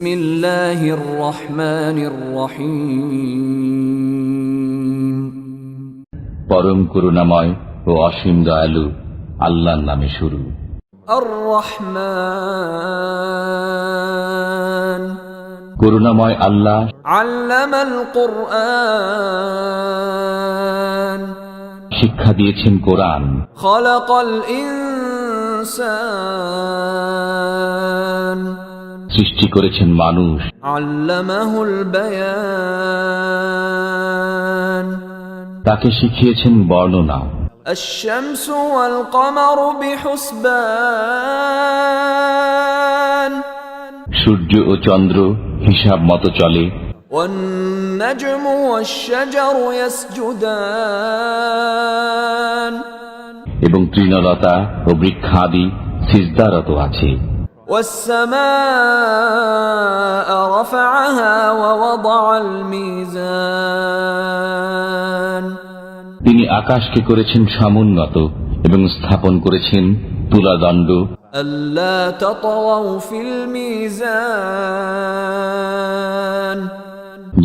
বিসমিল্লাহির রহমানির রহিম। পরম করুণাময় ও অসীম দয়ালু আল্লাহর নামে শুরু। আর রহমান করুণাময় আল্লাহ আল্লামাল কুরআন শিক্ষা দিয়েছেন কোরআন। খালাকাল ইনসান সৃষ্টি করেছেন মানুষ। আল্লামাহুল বায়ান তাকে শিখিয়েছেন বর্ণনা। الشمس والقمر بحسبان সূর্য ও চন্দ্র হিসাব মতো চলে। والنجم والشجر يسجدان এবং তৃণলতা ও বৃক্ষাদি সিজদারত আছে। والسماء رفعها ووضع الميزان তিনি আকাশকে করেছেন সমুন্নত এবং স্থাপন করেছেন তুলাদণ্ড। ألا تطغوا في الميزان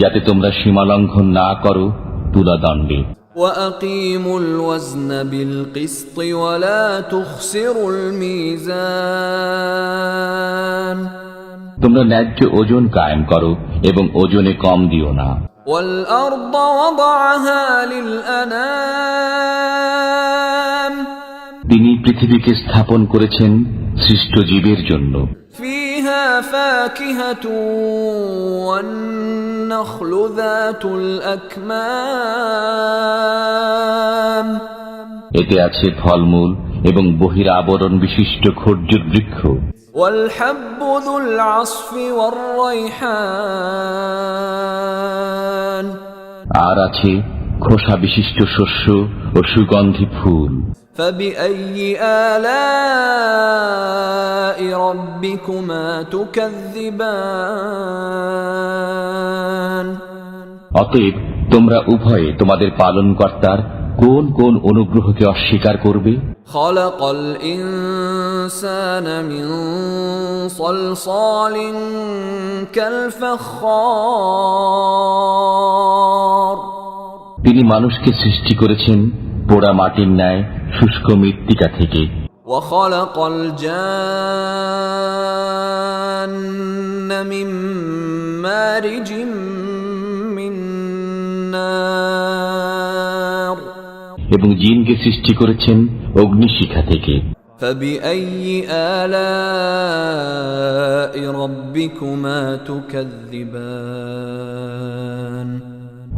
যাতে তোমরা সীমালঙ্ঘন না করো তুলাদণ্ডে। وأقيموا الوزن بالقسط ولا تخسروا الميزان তোমরা ন্যায্য ওজন কায়েম করো এবং ওজনে কম দিও না। والأرض وضعها للأنام তিনি পৃথিবীকে স্থাপন করেছেন সৃষ্ট জীবের জন্য। فيها فاكهة والنخل ذات الأكمام এতে আছে ফলমূল এবং বহিরাবরণ বিশিষ্ট খর্জুর বৃক্ষ। والحب ذو العصف والريحان আর আছে খোসা বিশিষ্ট শস্য ও সুগন্ধি ফুল। فبأي آلاء ربكما تكذبان অতএব তোমরা উভয়ে তোমাদের পালনকর্তার কোন কোন অনুগ্রহকে অস্বীকার করবে? خلق الإنسان من صلصال كالفخار তিনি মানুষকে সৃষ্টি করেছেন পোড়া মাটির ন্যায় শুষ্ক মৃত্তিকা থেকে। وخلق الجان من مارج من نار এবং জিনকে সৃষ্টি করেছেন অগ্নিশিখা থেকে। فبأي آلاء ربكما تكذبان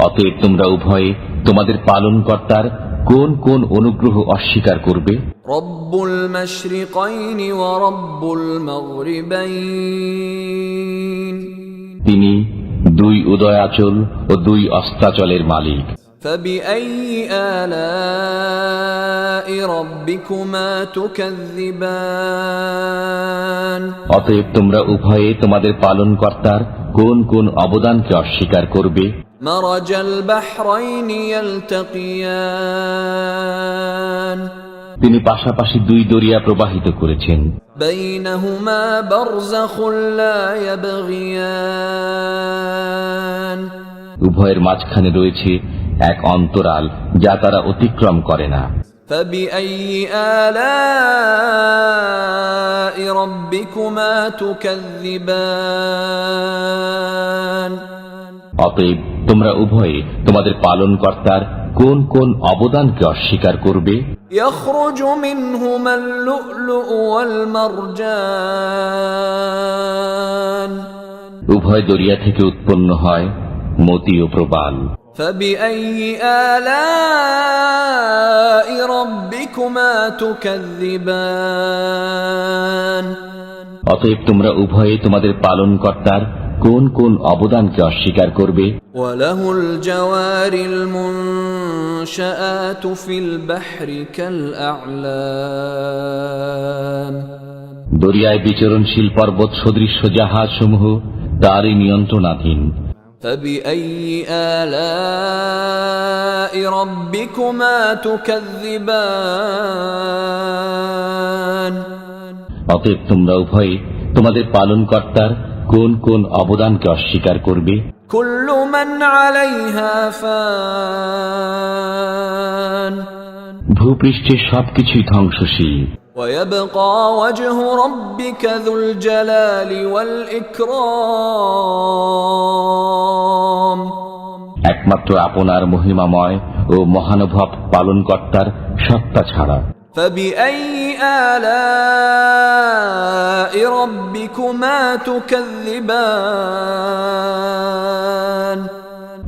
অতএব তোমরা উভয়ে তোমাদের পালনকর্তার কোন কোন অনুগ্রহ অস্বীকার করবে? رب المشرقين ورب المغربين তিনি দুই উদয়াচল ও দুই অস্তাচলের মালিক। فبأي آلاء ربكما تكذبان অতএব তোমরা উভয়ে তোমাদের পালনকর্তার কোন কোন অবদানকে অস্বীকার করবে? مرج البحرين يلتقيان তিনি পাশাপাশি দুই দরিয়া প্রবাহিত করেছেন। بينهما برزخ لا يبغيان উভয়ের মাঝখানে রয়েছে এক অন্তরাল যা তারা অতিক্রম করে না। فبأي آلاء ربكما تكذبان অতএব তোমরা উভয়ে তোমাদের পালনকর্তার কোন কোন অবদানকে অস্বীকার করবে? يخرج منهما اللؤلؤ والمرجان উভয় দরিয়া থেকে উৎপন্ন হয় মতি ও প্রবাল। فبأي آلاء ربكما تكذبان অতএব তোমরা উভয়ে তোমাদের পালনকর্তার কোন কোন অবদানকে অস্বীকার করবে? وله الجوار المنشآت في البحر كالأعلام দরিয়ায় বিচরণশীল পর্বত সদৃশ্য জাহাজ সমূহ তারই নিয়ন্ত্রণাধীন। فبأي آلاء ربكما تكذبان অতএব তোমরা উভয়ে তোমাদের পালনকর্তার কোন কোন অবদানকে অস্বীকার করবে? كل من عليها فان ভূপৃষ্ঠের সবকিছুই ধ্বংসশীল। ويبقى وجه ربك ذو الجلال والإكرام একমাত্র আপনার মহিমাময় ও মহানুভব পালনকর্তার সত্তা ছাড়া। فبأي آلاء ربكما تكذبان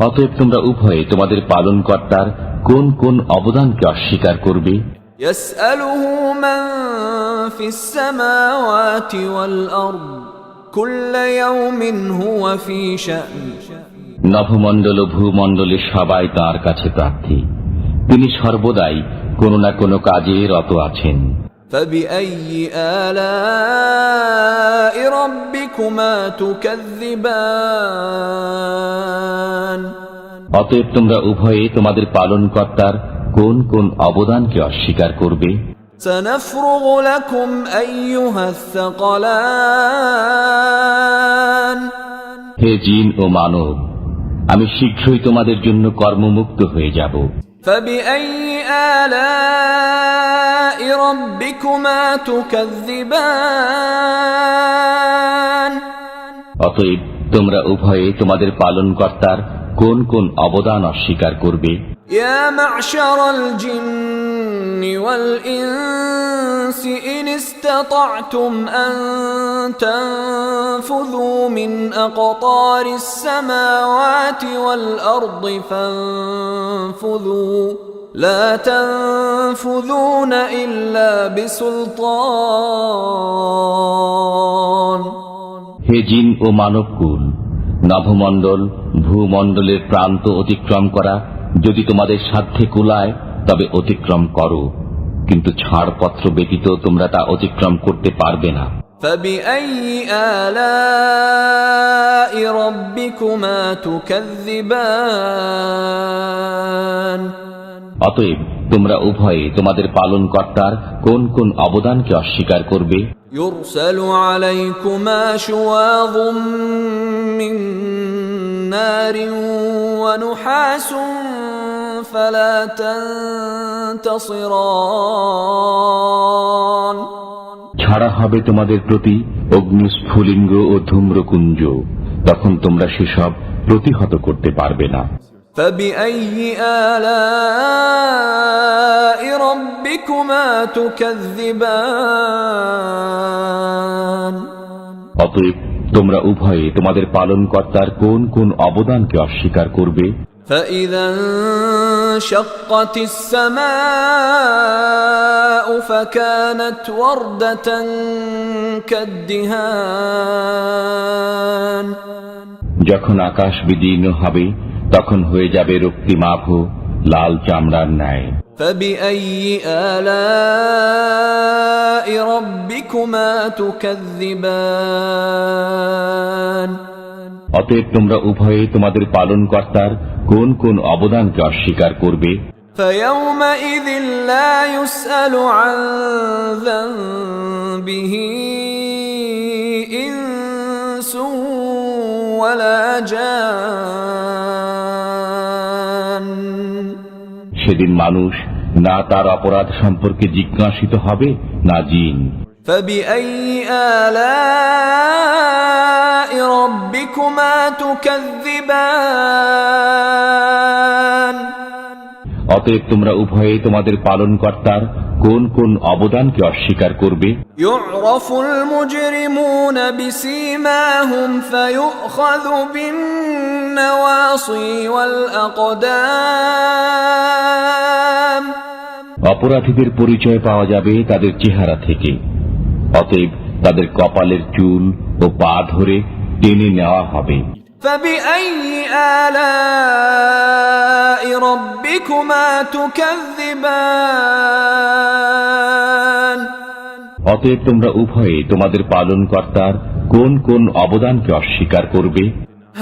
অতএব তোমরা উভয়ে তোমাদের পালনকর্তার কোন কোন অবদানকে অস্বীকার করবে? يسأله من في السماوات والأرض كل يوم هو في شأن নভমণ্ডল ও ভূমণ্ডলের সবাই তাঁর কাছে প্রার্থী, তিনি সর্বদাই কোনো না কোনো কাজে রত আছেন। فبأي آلاء ربكما تكذبان অতএব তোমরা উভয়ে তোমাদের পালনকর্তার কোন কোন অবদানকে অস্বীকার করবে? سنفرغ لكم أيها الثقلان হে জিন ও মানব, আমি শীঘ্রই তোমাদের জন্য কর্মমুক্ত হয়ে যাব। فبأي آلاء ربكما تكذبان অতএব তোমরা উভয়ে তোমাদের পালনকর্তার কোন কোন অবদান অস্বীকার করবে? يا معشر الجن والإنس إن استطعتم أن تنفذوا من أقطار السماوات والأرض فانفذوا لا تنفذون إلا بسلطان হে জিন ও মানবকুল, নভমণ্ডল ভূমণ্ডলের প্রান্ত অতিক্রম করা যদি তোমাদের সাধ্যে কুলায় তবে অতিক্রম করো, কিন্তু ছাড়পত্র ব্যতীত তোমরা তা অতিক্রম করতে পারবে না। فبأي آلاء ربكما تكذبان অতএব তোমরা উভয়ে তোমাদের পালনকর্তার কোন কোন অবদানকে অস্বীকার করবে? يرسل عليكما شواظ من نار ونحاس فلا تنتصران ছাড়া হবে তোমাদের প্রতি অগ্নিস্ফুলিঙ্গ ও ধূম্রকুঞ্জ, তখন তোমরা সেসব প্রতিহত করতে পারবে না। فبأي آلاء ربكما تكذبان অতএব তোমরা উভয়ে তোমাদের পালনকর্তার কোন কোন অবদানকে অস্বীকার করবে? فإذا انشقت السماء فكانت وردة كالدهان যখন আকাশ বিদীর্ণ হবে তখন হয়ে যাবে রক্তিমাভ লাল চামড়ার ন্যায়। فبأي آلاء ربكما تكذبان অতএব তোমরা উভয়ে তোমাদের পালনকর্তার কোন কোন অবদানকে অস্বীকার করবে? فيومئذ لا يسأل عن ذنبه إنس ولا جان সেদিন মানুষ না তার অপরাধ সম্পর্কে জিজ্ঞাসিত হবে, না জিন। فبأي آلاء ربكما تكذبان অতএব তোমরা উভয়ে তোমাদের পালনকর্তার কোন কোন অবদানকে অস্বীকার করবে? يعرف المجرمون بسيماهم فيؤخذ بالنواصي والأقدام অপরাধীদের পরিচয় পাওয়া যাবে তাদের চেহারা থেকে, অতএব তাদের কপালের চুল ও পা ধরে টেনে নেওয়া হবে। فبأي آلاء ربكما تكذبان অতএব তোমরা উভয়ে তোমাদের পালনকর্তার কোন কোন অবদানকে অস্বীকার করবে?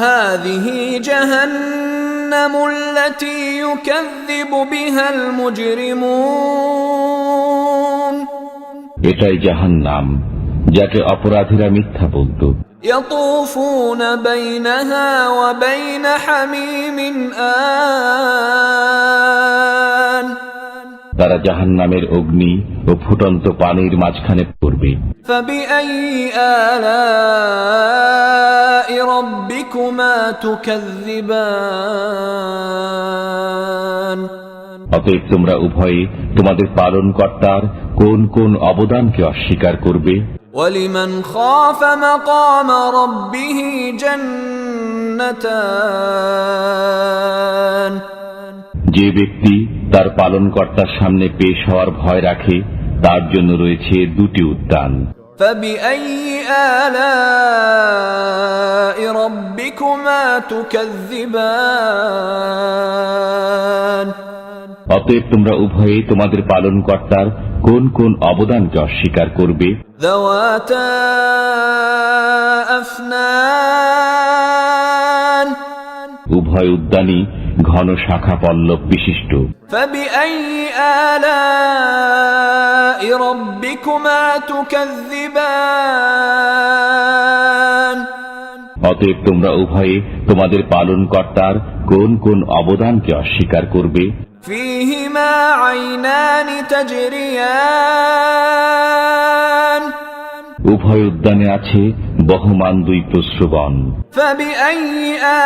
هذه جهنم التي يكذب بها المجرمون এটাই জাহান্নাম, যাকে অপরাধীরা মিথ্যা বলতো। يطوفون بينها وبين حميم آن তারা জাহান্নামের অগ্নি ও ফুটন্ত পানির মাঝখানে পড়বে। فبأي آلاء ربكما تكذبان অতএব তোমরা উভয়ে তোমাদের পালনকর্তার কোন কোন অবদানকে অস্বীকার করবে? ولمن خاف مقام ربه جنتان যে ব্যক্তি তার পালনকর্তার সামনে পেশ হওয়ার ভয় রাখে তার জন্য রয়েছে দুটি উদ্যান। فبأي آلاء ربكما تكذبان অতএব তোমরা উভয়ে তোমাদের পালনকর্তার কোন কোন অবদানকে অস্বীকার করবে? ذواتا أفنان উভয় উদ্যানই ঘন শাখা পল্লব বিশিষ্ট। فبأي آلاء ربكما تكذبان অতএব তোমরা উভয়ে তোমাদের পালনকর্তার কোন কোন অবদানকে অস্বীকার করবে? فيهما عينان تجريان উভয় উদ্যানে আছে বহমান দুই প্রস্রবণ। فبأي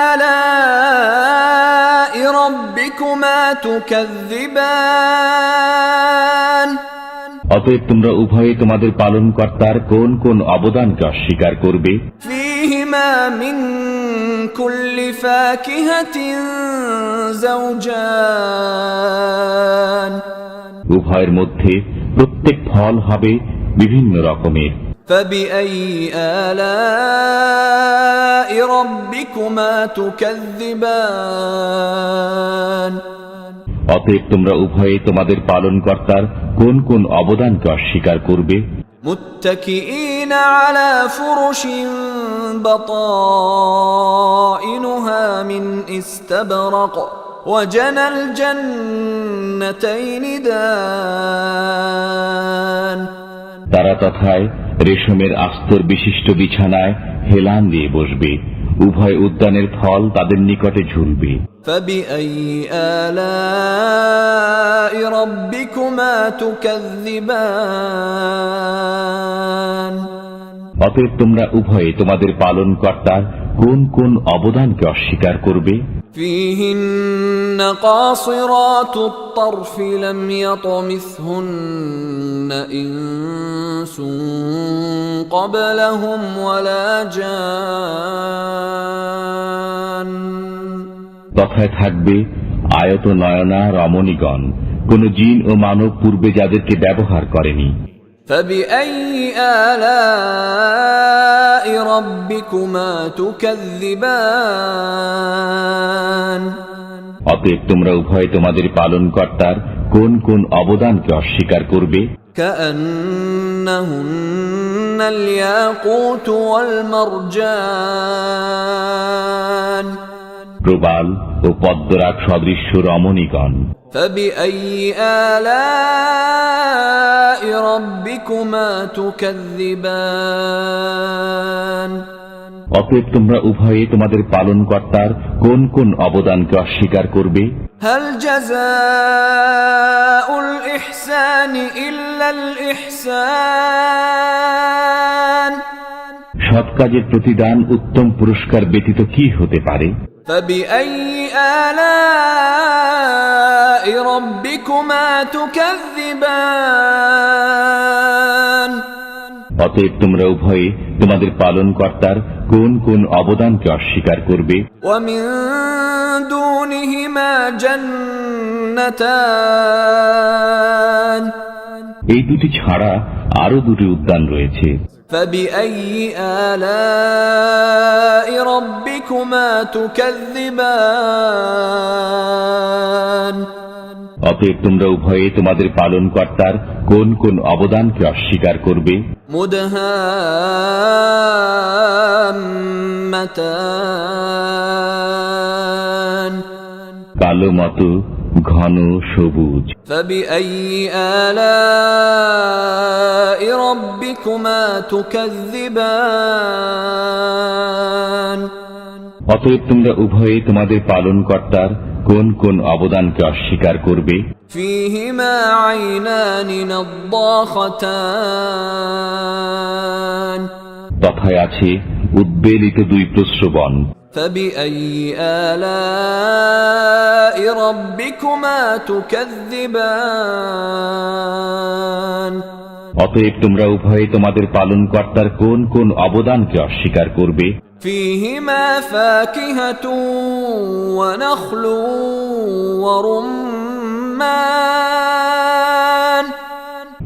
آلاء ربكما تكذبان অতএব তোমরা উভয়ে তোমাদের পালনকর্তার কোন কোন অবদানকে অস্বীকার করবে? فيهما من كل فاكهة زوجان উভয়ের মধ্যে প্রত্যেক ফল হবে বিভিন্ন রকমের। فبأي آلاء ربكما تكذبان অতএব তোমরা উভয়ে তোমাদের পালনকর্তার কোন কোন অবদানকে অস্বীকার করবে? متكئين على فرش بطائنها من استبرق وجنى الجنتين دان তারা তথায় রেশমের আস্তর বিশিষ্ট বিছানায় হেলান দিয়ে বসবে, উভয় উদ্যানের ফল তাদের নিকটে ঝুলবে। فبأي آلاء ربكما تكذبان অতএব তোমরা উভয়ে তোমাদের পালনকর্তার কোন কোন অবদানকে অস্বীকার করবে? فيهن قاصرات الطرف لم يطمثهن إنس قبلهم ولا جان তথায় থাকবে আয়ত নয়না রমণীগণ, কোন জিন ও মানব পূর্বে যাদেরকে ব্যবহার করেনি। فبأي آلاء ربكما تكذبان অতএব তোমরা উভয়ে তোমাদের পালনকর্তার কোন কোন অবদানকে অস্বীকার করবে? كأنهن الياقوت والمرجان প্রবাল ও পদ্মরাগ সদৃশ্য রমণীগণ। فبأي آلاء ربكما تكذبان অতএব তোমরা উভয়ে তোমাদের পালনকর্তার কোন কোন অবদানকে অস্বীকার করবে? هل جزاء الإحسان إلا الإحسان সৎ কাজের প্রতিদান উত্তম পুরস্কার ব্যতীত কি হতে পারে? فبأي آلاء ربكما تكذبان অতএব তোমরা উভয়ে তোমাদের পালনকর্তার কোন কোন অবদানকে অস্বীকার করবে? ومن دونهما جنتان এই দুটি ছাড়া আরো দুটি উদ্যান রয়েছে। فبأي آلاء ربكما تكذبان অতএব তোমরা উভয়ে তোমাদের পালনকর্তার কোন কোন অবদানকে অস্বীকার করবে? مدهامتان কালো মতো ঘন সবুজ। فبأي آلاء ربكما تكذبان অতএব তোমরা উভয়ে তোমাদের পালনকর্তার কোন কোন অবদানকে অস্বীকার করবে? فيهما عينان نضاختان তথায় আছে উদ্বেলিত দুই প্রস্রবণ। فبأي آلاء ربكما تكذبان অতএব তোমরা উভয়ে তোমাদের পালনকর্তার কোন কোন অবদানকে অস্বীকার করবে? فيهما فاكهة ونخل ورمان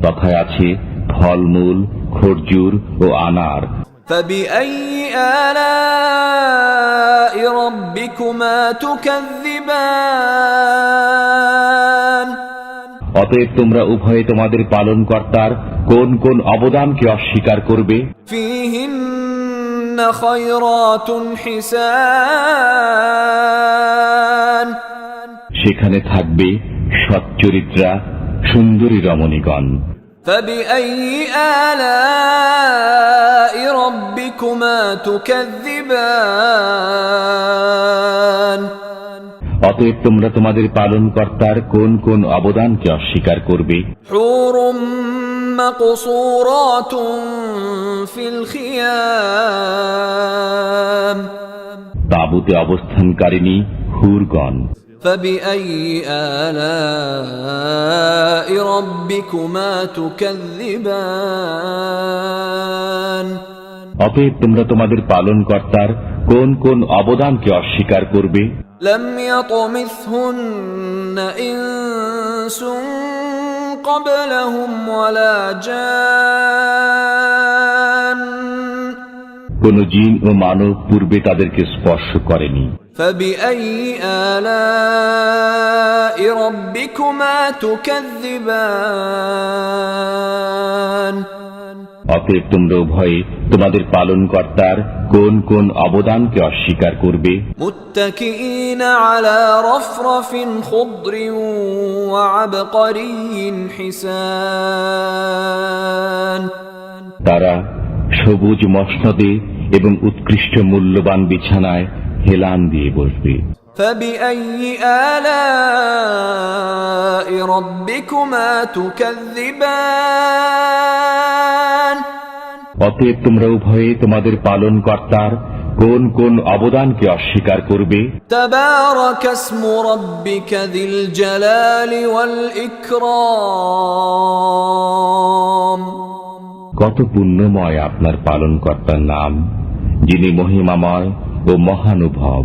তথায় আছে ফলমূল, খরজুর ও আনার। فبأي آلاء ربكما تكذبان অতএব তোমরা উভয়ে তোমাদের পালনকর্তার কোন কোন অবদানকে অস্বীকার করবে? فيهن خيرات حسان সেখানে থাকবে সচ্চরিত্রা সুন্দরী রমণীগণ। فبأي آلاء ربكما تكذبان অতএব তোমরা তোমাদের পালনকর্তার কোন কোন অবদানকে অস্বীকার করবে? حور مقصورات في الخيام তাঁবুতে অবস্থানকারিণী হুরগণ। فبأي آلاء ربكما تكذبان অতএব তোমরা তোমাদের পালনকর্তার কোন কোন অবদানকে অস্বীকার করবে? لم يطمثهن إنس قبلهم ولا جان কোন জিন ও মানব পূর্বে তাদেরকে স্পর্শ করেনি। فبأي آلاء ربكما تكذبان অতএব তোমরা উভয়ে তোমাদের পালনকর্তার কোন কোন অবদানকে অস্বীকার করবে? متكئين على رفرف خضر وعبقري حسان তারা সবুজ মসনদে এবং উৎকৃষ্ট মূল্যবান বিছানায় হেলান দিয়ে বসবে। فبأي آلاء ربكما تكذبان অতএব তোমরা উভয়ে তোমাদের পালনকর্তার কোন কোন অবদানকে অস্বীকার করবে? تبارك اسم ربك ذي الجلال والإكرام কত পুণ্যময় আপনার পালনকর্তার নাম, যিনি মহিমাময় ও মহানুভব।